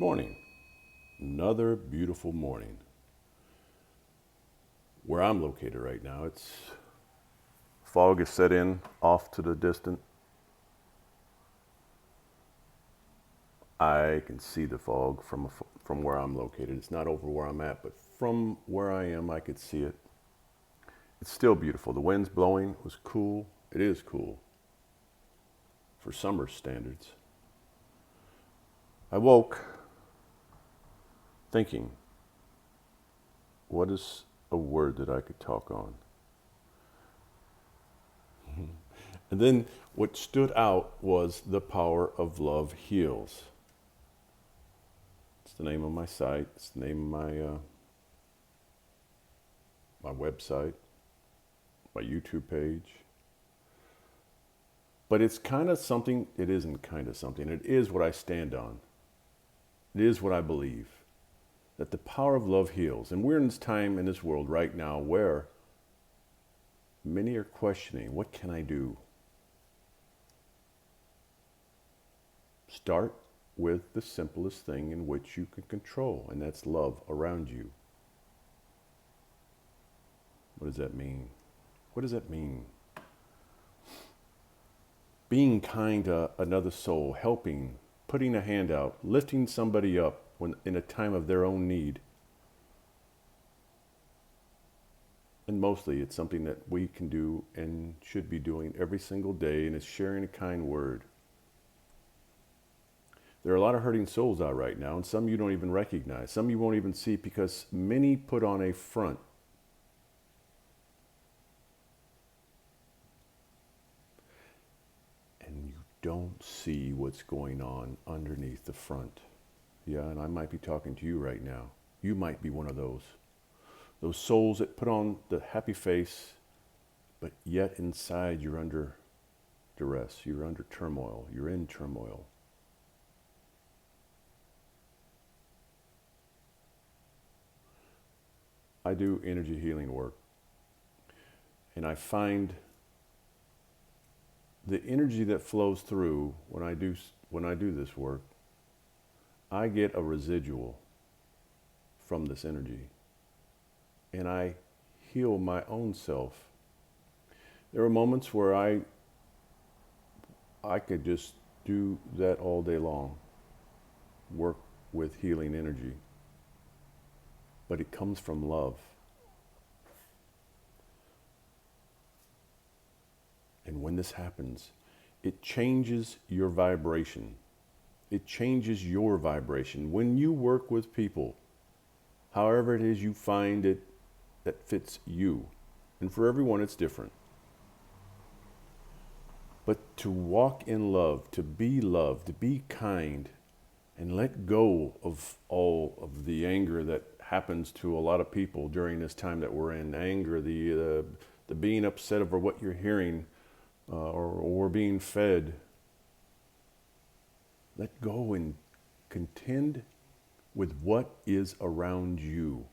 morning. Another beautiful morning. Where I'm located right now, it's fog is set in off to the distant. I can see the fog from where I'm located. It's not over where I'm at, but from where I am, I could see it. It's still beautiful. The wind's blowing. It was cool. It is cool for summer standards. I woke thinking, what is a word that I could talk on? And then what stood out was the power of love heals. It's the name of my site. It's the name of my website, my YouTube page. But it's kind of something. It isn't kind of something. It is what I stand on. It is what I believe. That the power of love heals. And we're in this time in this world right now where many are questioning, what can I do? Start with the simplest thing in which you can control, and that's love around you. What does that mean? What does that mean? Being kind to another soul, helping, putting a hand out, lifting somebody up when in a time of their own need. And mostly it's something that we can do and should be doing every single day, and it's sharing a kind word. There are a lot of hurting souls out right now, and some you don't even recognize. Some you won't even see because many put on a front. And you don't see what's going on underneath the front. Yeah, and I might be talking to you right now. You might be one of those. Those souls that put on the happy face, but yet inside you're under duress. You're under turmoil. You're in turmoil. I do energy healing work, and I find the energy that flows through when I do this work, I get a residual from this energy, and I heal my own self. There are moments where I could just do that all day long, work with healing energy. But it comes from love. And when this happens, it changes your vibration. It changes your vibration. When you work with people, however it is you find it that fits you, and for everyone it's different. But to walk in love, to be kind, and let go of all of the anger that happens to a lot of people during this time that we're in. Anger, the being upset over what you're hearing or being fed. Let go and contend with what is around you.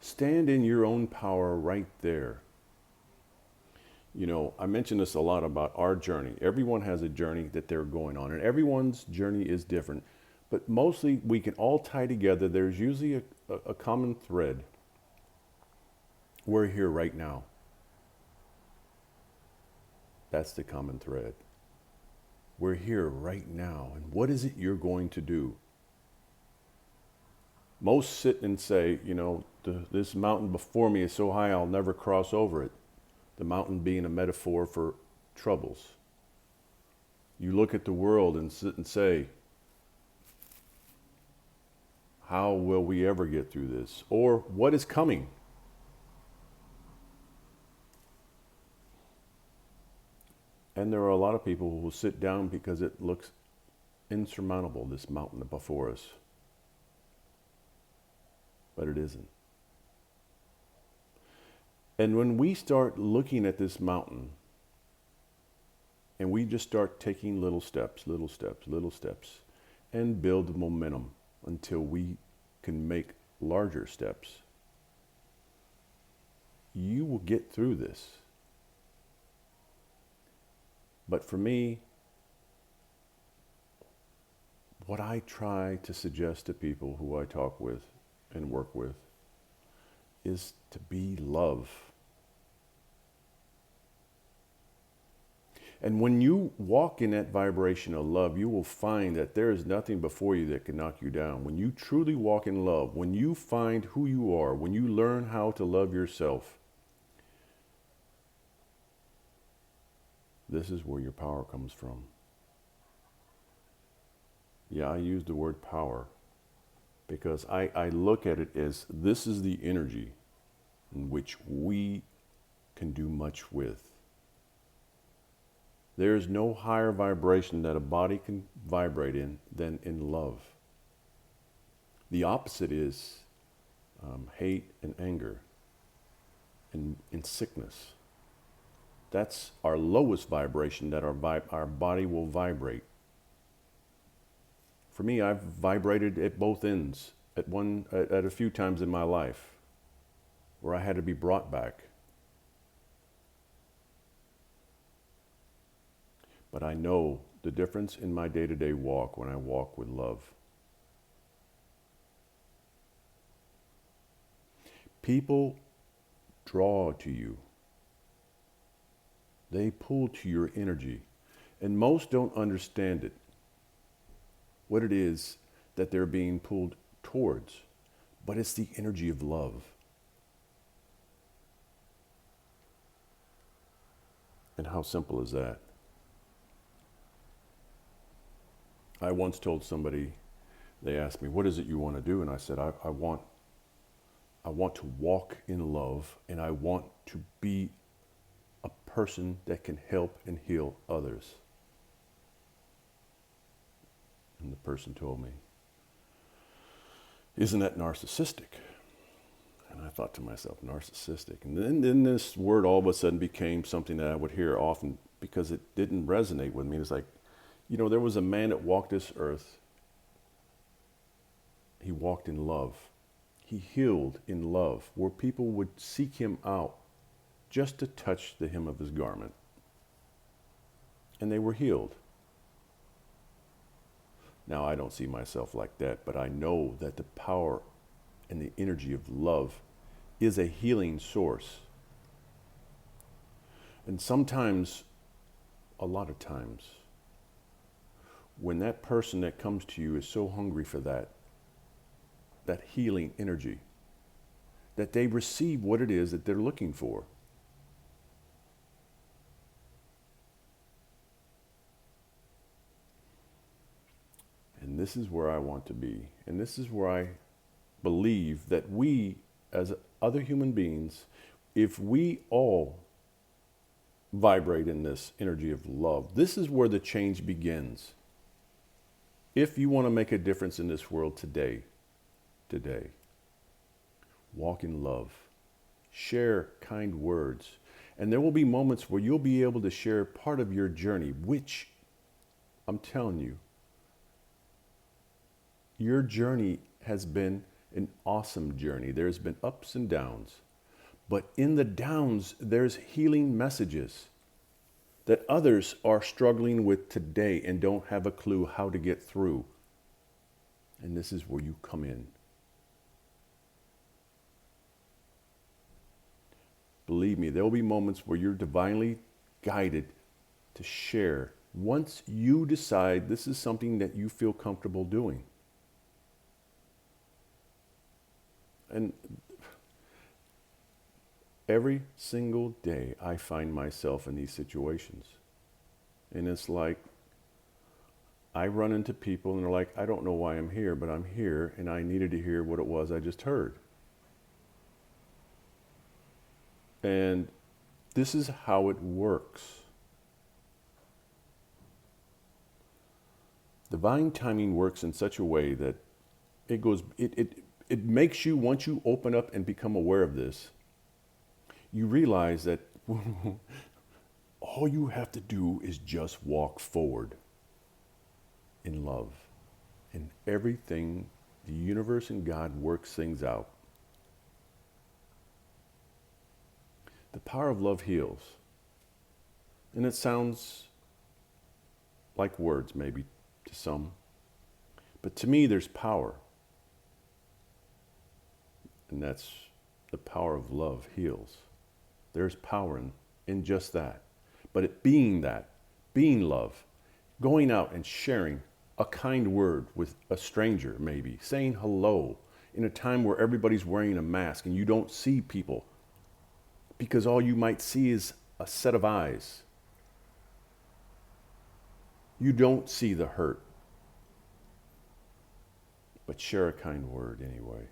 Stand in your own power right there. You know, I mention this a lot about our journey. Everyone has a journey that they're going on, and everyone's journey is different. But mostly we can all tie together. There's usually a common thread. We're here right now. That's the common thread. We're here right now. And what is it you're going to do? Most sit and say, you know, this mountain before me is so high I'll never cross over it. The mountain being a metaphor for troubles. You look at the world and sit and say, how will we ever get through this? Or what is coming? And there are a lot of people who will sit down because it looks insurmountable, this mountain before us. But it isn't. And when we start looking at this mountain, and we just start taking little steps, and build momentum until we can make larger steps, you will get through this. But for me, What I try to suggest to people who I talk with and work with is to be love. And when you walk in that vibration of love, you will find that there is nothing before you that can knock you down. When you truly walk in love, when you find who you are, when you learn how to love yourself, this is where your power comes from. Yeah, I use the word power because I look at it as this is the energy in which we can do much with. There is no higher vibration that a body can vibrate in than in love. The opposite is hate and anger and sickness. That's our lowest vibration that our body will vibrate. For me, I've vibrated at both ends at a few times in my life where I had to be brought back. But I know the difference in my day-to-day walk when I walk with love. People draw to you. They pull to your energy. And most don't understand it, what it is that they're being pulled towards. But it's the energy of love. And how simple is that? I once told somebody, they asked me, what is it you want to do? And I said, I want to walk in love, and I want to be a person that can help and heal others. And the person told me, isn't that narcissistic? And I thought to myself, narcissistic? And then this word all of a sudden became something that I would hear often because it didn't resonate with me. It's like, there was a man that walked this earth. He walked in love. He healed in love, where people would seek him out just to touch the hem of his garment. And they were healed. Now, I don't see myself like that, but I know that the power and the energy of love is a healing source. And sometimes, a lot of times, when that person that comes to you is so hungry for that healing energy, that they receive what it is that they're looking for. And this is where I want to be. And this is where I believe that we, as other human beings, if we all vibrate in this energy of love, this is where the change begins. If you want to make a difference in this world today, walk in love, share kind words, and there will be moments where you'll be able to share part of your journey, which I'm telling you, your journey has been an awesome journey. There's been ups and downs, but in the downs, there's healing messages that others are struggling with today and don't have a clue how to get through. And this is where you come in. Believe me, there will be moments where you're divinely guided to share once you decide this is something that you feel comfortable doing. And every single day I find myself in these situations. And it's like, I run into people and they're like, I don't know why I'm here, but I'm here and I needed to hear what it was I just heard. And this is how it works. Divine timing works in such a way that it makes you, once you open up and become aware of this, you realize that all you have to do is just walk forward in love. And everything, the universe and God works things out. The power of love heals. And it sounds like words maybe to some, But to me, there's power. And that's the power of love heals. There's power in just that. But it being that, being love, going out and sharing a kind word with a stranger, maybe, saying hello in a time where everybody's wearing a mask and you don't see people because all you might see is a set of eyes. You don't see the hurt, but share a kind word anyway.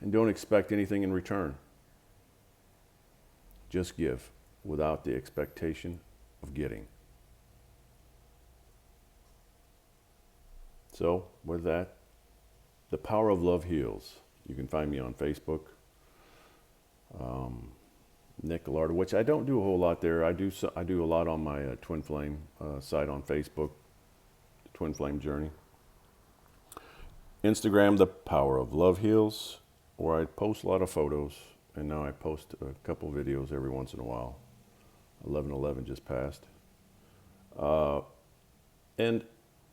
And don't expect anything in return. Just give without the expectation of getting. So, with that, the power of love heals. You can find me on Facebook, Nick Gallardo, which I don't do a whole lot there. I do a lot on my Twin Flame site on Facebook, Twin Flame Journey. Instagram, the power of love heals, where I post a lot of photos, and now I post a couple videos every once in a while. 11/11 just passed, and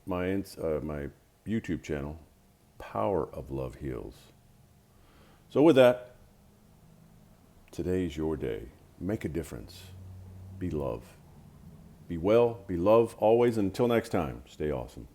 my YouTube channel, Power of Love Heals. So with that, today's your day. Make a difference. Be love. Be well, be love always. Until next time, stay awesome.